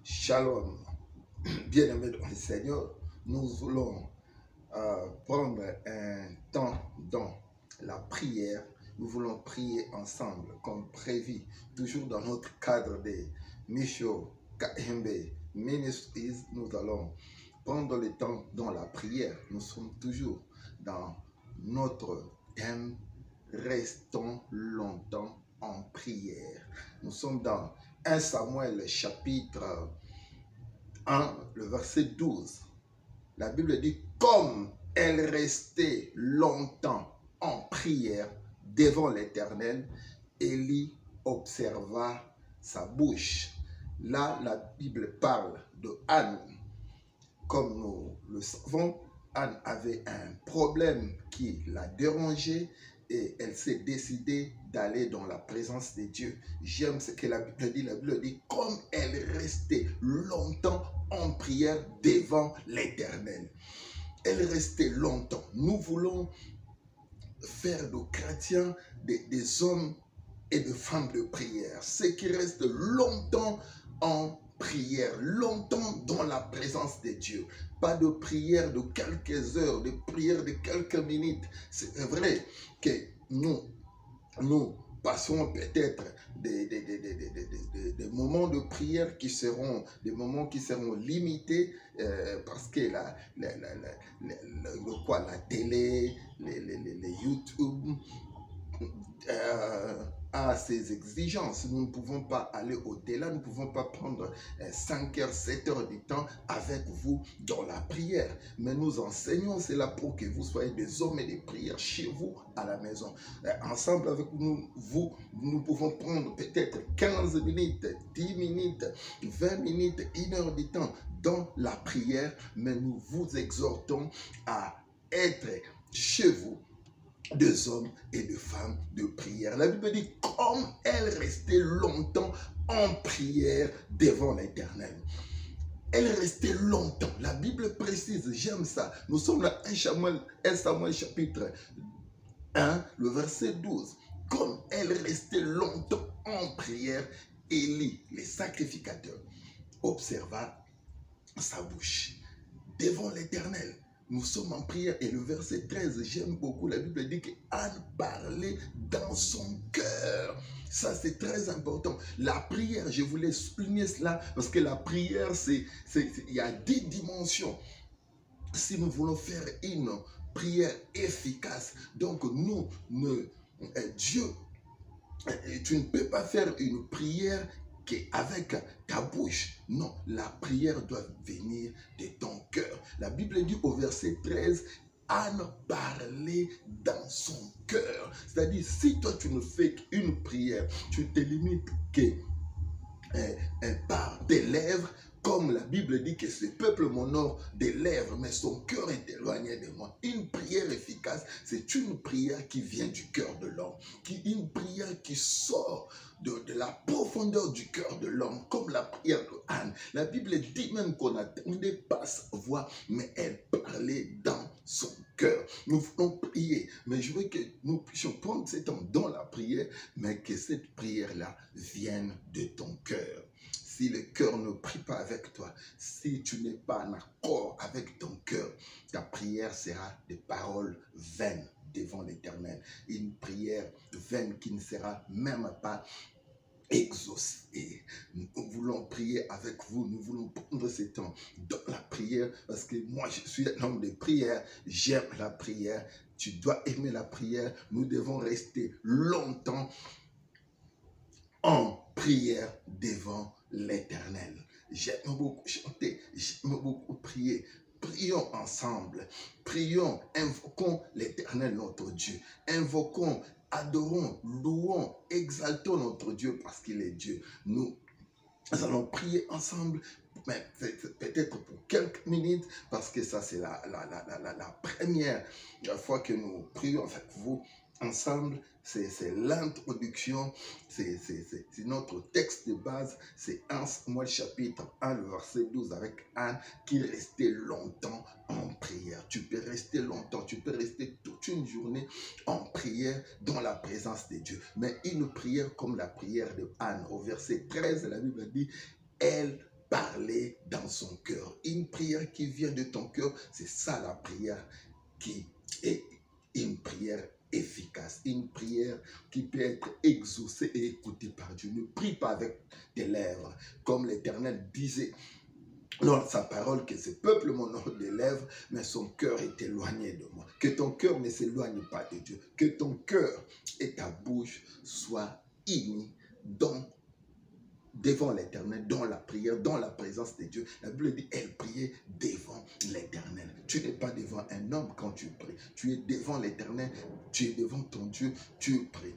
Shalom, bien-aimés dans le Seigneur, nous voulons prendre un temps dans la prière. Nous voulons prier ensemble comme prévu, toujours dans notre cadre de Misho Kahembe Ministries. Nous allons prendre le temps dans la prière. Nous sommes toujours dans notre thème restons longtemps en prière. Nous sommes dans 1 Samuel chapitre 1, le verset 12. La Bible dit, comme elle restait longtemps en prière devant l'Éternel, Élie observa sa bouche. Là, la Bible parle de Anne. Comme nous le savons, Anne avait un problème qui la dérangeait et elle s'est décidée d'aller dans la présence de Dieu. J'aime ce que la Bible dit. La Bible dit, comme elle restait longtemps en prière devant l'Éternel. Elle restait longtemps. Nous voulons faire de chrétiens des hommes et des femmes de prière. Ceux qui restent longtemps en prière, longtemps dans la présence de Dieu. Pas de prière de quelques heures, de prière de quelques minutes. C'est vrai que nous passons peut-être des moments de prière qui seront des moments qui seront limités parce que la télé, les YouTube à ses exigences. Nous ne pouvons pas aller au-delà, nous ne pouvons pas prendre 5 heures, 7 heures du temps avec vous dans la prière. Mais nous enseignons cela pour que vous soyez des hommes et des prières chez vous à la maison. Ensemble avec nous pouvons prendre peut-être 15 minutes, 10 minutes, 20 minutes, 1 heure du temps dans la prière, mais nous vous exhortons à être chez vous des hommes et de femmes de prière. La Bible dit, comme elle restait longtemps en prière devant l'Éternel. Elle restait longtemps. La Bible précise, j'aime ça. Nous sommes dans 1 Samuel chapitre 1, le verset 12. Comme elle restait longtemps en prière, Élie, le sacrificateur, observa sa bouche devant l'Éternel. Nous sommes en prière et le verset 13, j'aime beaucoup, la Bible dit qu'Anne parlait dans son cœur. Ça, c'est très important. La prière, je voulais souligner cela parce que la prière, il y a 10 dimensions. Si nous voulons faire une prière efficace, donc Dieu, tu ne peux pas faire une prière avec ta bouche. Non, la prière doit venir de ton cœur. La Bible dit au verset 13, Anne parlait dans son cœur. C'est-à-dire, si toi tu ne fais qu'une prière, tu te limites par tes lèvres, comme la Bible dit que ce peuple m'honore des lèvres, mais son cœur est éloigné de moi. Une prière efficace, c'est une prière qui vient du cœur de l'homme. Une prière qui sort de la profondeur du cœur de l'homme, comme la prière de Anne. La Bible dit même qu'on n'attendait pas sa voix, mais elle parlait dans son cœur. Nous voulons prier, mais je veux que nous puissions prendre ce temps dans la prière, mais que cette prière-là vienne de ton cœur. Si le cœur ne prie pas avec toi, si tu n'es pas en accord avec ton cœur, ta prière sera des paroles vaines devant l'Éternel. Une prière vaine qui ne sera même pas exaucée. Nous voulons prier avec vous, nous voulons prendre ce temps dans la prière parce que moi je suis un homme de prière, j'aime la prière, tu dois aimer la prière, nous devons rester longtemps en prière devant l'Éternel. J'aime beaucoup chanter, j'aime beaucoup prier. Prions ensemble, prions, invoquons l'Éternel notre Dieu, invoquons, adorons, louons, exaltons notre Dieu parce qu'il est Dieu. Nous allons prier ensemble, mais peut-être pour quelques minutes, parce que ça c'est la première fois que nous prions avec vous ensemble. C'est l'introduction, c'est notre texte de base, c'est 1 Samuel chapitre 1, le verset 12 avec Anne qui restait longtemps en prière. Tu peux rester longtemps, tu peux rester toute une journée en prière dans la présence de Dieu. Mais une prière comme la prière de Anne, au verset 13, la Bible dit, elle parler dans son cœur. Une prière qui vient de ton cœur, c'est ça la prière qui est une prière efficace, une prière qui peut être exaucée et écoutée par Dieu. Ne prie pas avec tes lèvres, comme l'Éternel disait dans sa parole que ce peuple m'honore des lèvres, mais son cœur est éloigné de moi. Que ton cœur ne s'éloigne pas de Dieu, que ton cœur et ta bouche soient unis devant l'Éternel, dans la prière, dans la présence de Dieu. La Bible dit, elle priait devant l'Éternel. Tu n'es pas devant un homme quand tu pries. Tu es devant l'Éternel, tu es devant ton Dieu, tu pries.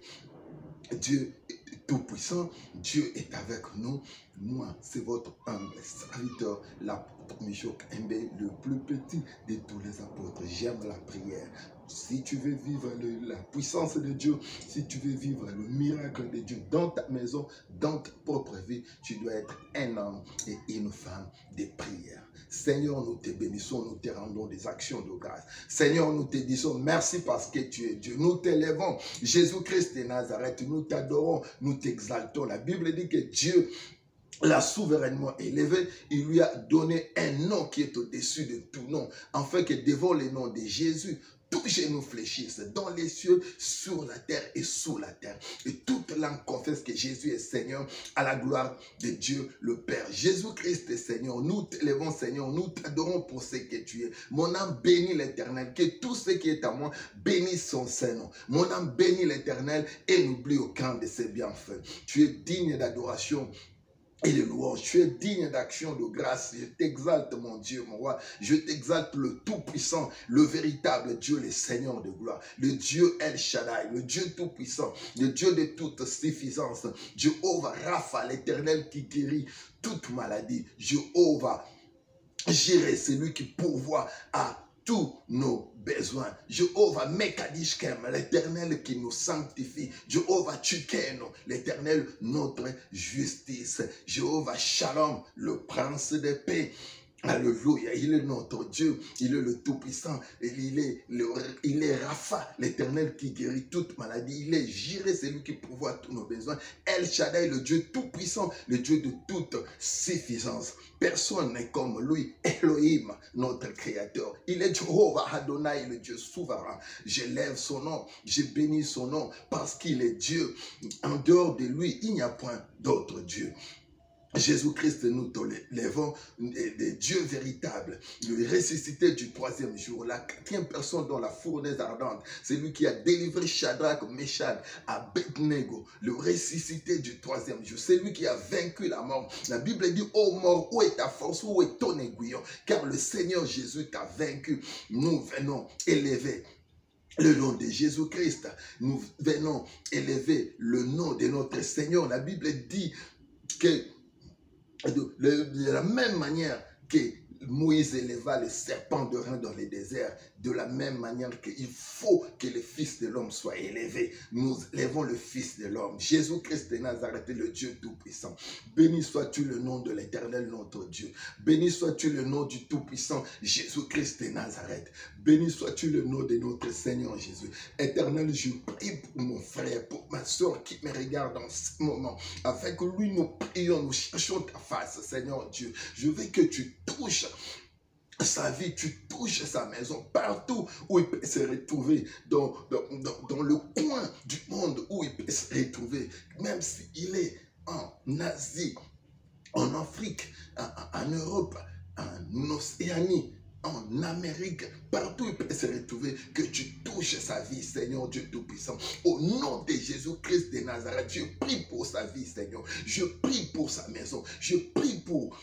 Dieu est tout-puissant, Dieu est avec nous. Moi, c'est votre humble serviteur, l'apôtre Michok Mbe, le plus petit de tous les apôtres. J'aime la prière. Si tu veux vivre la puissance de Dieu, si tu veux vivre le miracle de Dieu dans ta maison, dans ta propre vie, tu dois être un homme et une femme de prière. Seigneur, nous te bénissons, nous te rendons des actions de grâce. Seigneur, nous te disons merci parce que tu es Dieu. Nous t'élèvons, Jésus-Christ de Nazareth, nous t'adorons, nous t'exaltons. La Bible dit que Dieu l'a souverainement élevé, il lui a donné un nom qui est au-dessus de tout nom, afin que devant le nom de Jésus, tous genoux fléchissent dans les cieux, sur la terre et sous la terre. Et toute langue confesse que Jésus est Seigneur à la gloire de Dieu le Père. Jésus-Christ est Seigneur. Nous t'élevons Seigneur, nous t'adorons pour ce que tu es. Mon âme bénit l'Éternel, que tout ce qui est à moi bénisse son Saint-Nom. Mon âme bénit l'Éternel et n'oublie aucun de ses bienfaits. Tu es digne d'adoration et de louange. Tu es digne d'action de grâce. Je t'exalte, mon Dieu, mon roi. Je t'exalte, le Tout-Puissant, le véritable Dieu, le Seigneur de gloire. Le Dieu El Shaddai, le Dieu Tout-Puissant, le Dieu de toute suffisance. Jéhovah Rapha, l'Éternel qui guérit toute maladie. Jéhovah Jireh, celui qui pourvoit à tous nos besoins. Jéhovah Mekadishkem, l'Éternel qui nous sanctifie. Jéhovah Tchukeno, l'Éternel notre justice. Jéhovah Shalom, le prince de paix. Alléluia, il est notre Dieu, il est le Tout-Puissant, il est Rapha, l'Éternel qui guérit toute maladie, il est Jireh, celui qui pourvoit tous nos besoins, El Shaddai, le Dieu Tout-Puissant, le Dieu de toute suffisance. Personne n'est comme lui, Elohim, notre Créateur. Il est Jéhovah Adonai, le Dieu souverain. J'élève son nom, je bénis son nom, parce qu'il est Dieu. En dehors de lui, il n'y a point d'autre Dieu. Jésus-Christ, nous t'élèvons, des dieux véritables, le ressuscité du troisième jour, la quatrième personne dans la fournaise ardente, c'est lui qui a délivré Shadrach, Meshach, Abednego, le ressuscité du troisième jour, c'est lui qui a vaincu la mort. La Bible dit, ô mort, où est ta force, où est ton aiguillon, car le Seigneur Jésus t'a vaincu. Nous venons élever le nom de Jésus-Christ, nous venons élever le nom de notre Seigneur. La Bible dit que de la même manière que Moïse éleva les serpents de rein dans les déserts, de la même manière qu'il faut que le Fils de l'homme soit élevé. Nous élevons le Fils de l'homme, Jésus-Christ de Nazareth, le Dieu Tout-Puissant. Béni sois-tu le nom de l'Éternel, notre Dieu. Béni sois-tu le nom du Tout-Puissant, Jésus-Christ de Nazareth. Béni sois-tu le nom de notre Seigneur Jésus. Éternel, je prie pour mon frère, pour ma soeur qui me regarde en ce moment, afin que lui, nous prions, nous cherchons ta face, Seigneur Dieu. Je veux que tu touches sa vie, tu touches sa maison, partout où il peut se retrouver, dans le coin du monde où il peut se retrouver, même s'il est en Asie, en Afrique, en Europe, en Océanie, en Amérique, partout où il peut se retrouver, que tu touches sa vie, Seigneur Dieu Tout-Puissant. Au nom de Jésus-Christ de Nazareth, je prie pour sa vie, Seigneur. Je prie pour sa maison. Je prie pour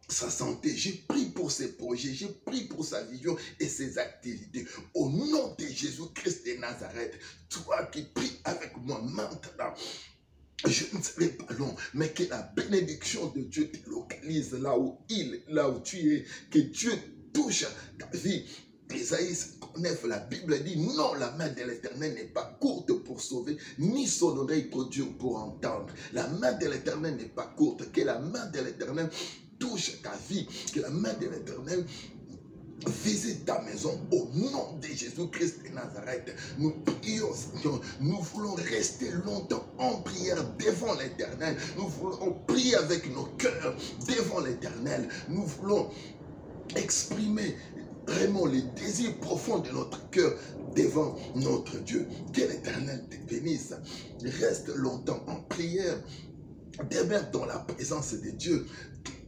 sa santé, je prie pour ses projets, je prie pour sa vision et ses activités. Au nom de Jésus-Christ de Nazareth, toi qui pries avec moi maintenant, je ne serai pas long, mais que la bénédiction de Dieu te localise là où tu es, que Dieu touche ta vie. Isaïe 9, la Bible dit, non, la main de l'Éternel n'est pas courte pour sauver, ni son oreille trop dure pour entendre. La main de l'Éternel n'est pas courte, que la main de l'Éternel touche ta vie, que la main de l'Éternel visite ta maison au nom de Jésus-Christ de Nazareth. Nous prions, Seigneur. Nous voulons rester longtemps en prière devant l'Éternel. Nous voulons prier avec nos cœurs devant l'Éternel. Nous voulons exprimer vraiment les désirs profonds de notre cœur devant notre Dieu. Que l'Éternel te bénisse. Reste longtemps en prière. Demeure dans la présence de Dieu.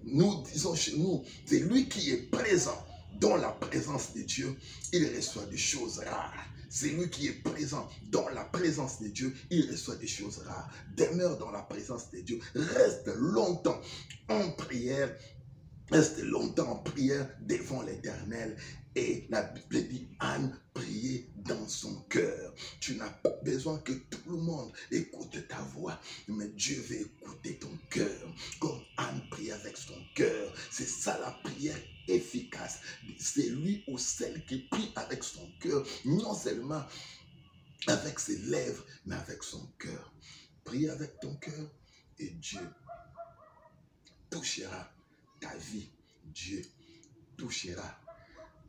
Nous disons chez nous, c'est lui qui est présent dans la présence de Dieu. Il reçoit des choses rares. C'est lui qui est présent dans la présence de Dieu. Il reçoit des choses rares. Demeure dans la présence de Dieu. Reste longtemps en prière. Reste longtemps en prière devant l'Éternel. Et la Bible dit, Anne priait dans son cœur. Tu n'as pas besoin que tout le monde écoute ta voix, mais Dieu veut écouter ton cœur. Comme Anne prie avec son cœur. C'est ça la prière efficace. C'est lui ou celle qui prie avec son cœur, non seulement avec ses lèvres, mais avec son cœur. Prie avec ton cœur et Dieu touchera ta vie. Dieu touchera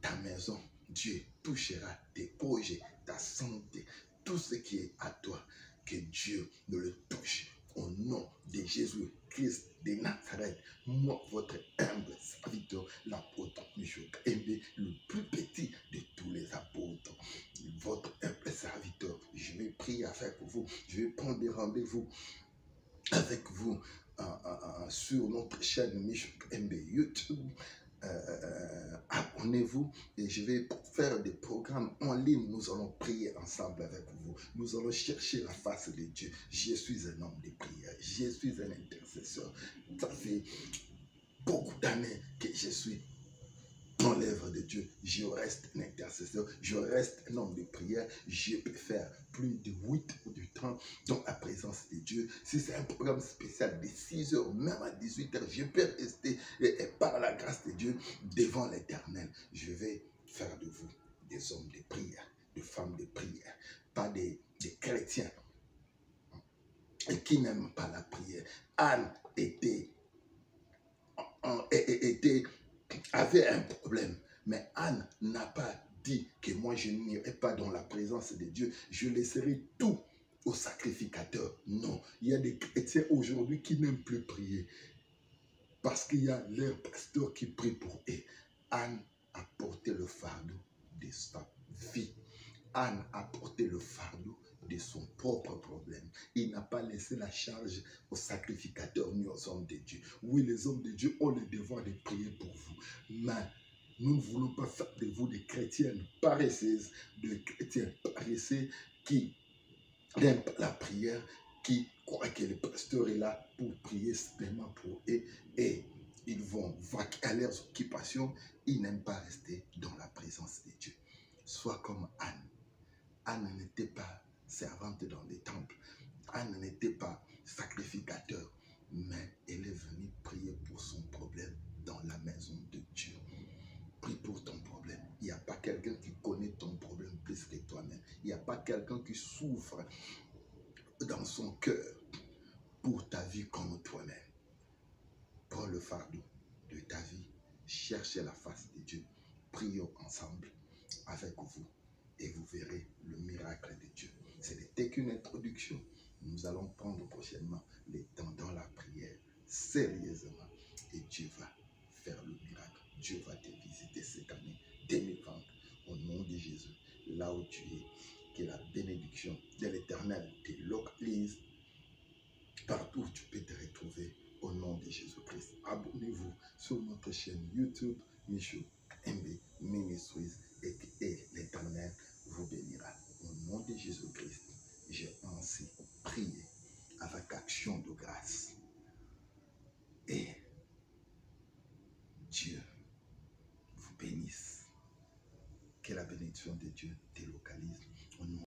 ta maison. Dieu touchera tes projets, ta santé, tout ce qui est à toi. Que Dieu ne le touche. Au nom de Jésus-Christ de Nazareth, moi, votre humble serviteur, l'apôtre Michel Kembe, le plus petit de tous les apôtres. Votre humble serviteur, je vais prier avec vous. Je vais prendre des rendez-vous avec vous sur notre chaîne Michel Kembe YouTube. Abonnez-vous et je vais faire des programmes en ligne. Nous allons prier ensemble avec vous. Nous allons chercher la face de Dieu. Je suis un homme de prière. Je suis un intercesseur. Ça fait beaucoup d'années que je suis dans l'œuvre de Dieu. Je reste un intercesseur. Je reste un homme de prière. Je peux faire plus de 8 ou de 30 dans la présence de Dieu. Si c'est un programme spécial de 6 heures, même à 18 heures, je peux rester et par la grâce de Dieu devant l'Éternel. Je vais faire de vous des hommes de prière, des femmes de prière, pas des chrétiens qui n'aiment pas la prière. Anne avait un problème, mais Anne n'a pas dit que moi je n'irai pas dans la présence de Dieu, je laisserai tout au sacrificateur. Non, il y a des chrétiens aujourd'hui qui n'aiment plus prier parce qu'il y a leur pasteur qui prie pour eux. Anne a porté le fardeau de sa vie. Anne a porté le fardeau de son propre problème. Il n'a pas laissé la charge aux sacrificateurs ni aux hommes de Dieu. Oui, les hommes de Dieu ont le devoir de prier pour vous, mais nous ne voulons pas faire de vous des chrétiennes paresseuses, des chrétiens paresseux qui n'aiment pas la prière, qui croient que le pasteur est là pour prier simplement pour eux et ils vont vaquer à leurs occupations. Ils n'aiment pas rester dans la présence de Dieu. Sois comme Anne. Anne n'était pas servante dans les temples. Anne n'était pas sacrificateur, mais elle est venue prier pour son problème dans la maison de Dieu. Prie pour ton problème. Il n'y a pas quelqu'un qui connaît ton problème plus que toi-même. Il n'y a pas quelqu'un qui souffre dans son cœur pour ta vie comme toi-même. Prends le fardeau de ta vie. Cherchez la face de Dieu. Prions ensemble avec vous et vous verrez le miracle de Dieu. Ce n'était qu'une introduction. Nous allons prendre prochainement les temps dans la prière sérieusement et Dieu va faire le miracle. Dieu va te visiter cette année 2020 au nom de Jésus. Là où tu es, que la bénédiction de l'Éternel te localise partout où tu peux te retrouver au nom de Jésus-Christ. Abonnez-vous sur notre chaîne YouTube Michel Kembe Ministries et l'Éternel vous bénira. Au nom de Jésus-Christ, j'ai ainsi prié avec action de grâce. Et Dieu vous bénisse. Que la bénédiction de Dieu te localise. Au nom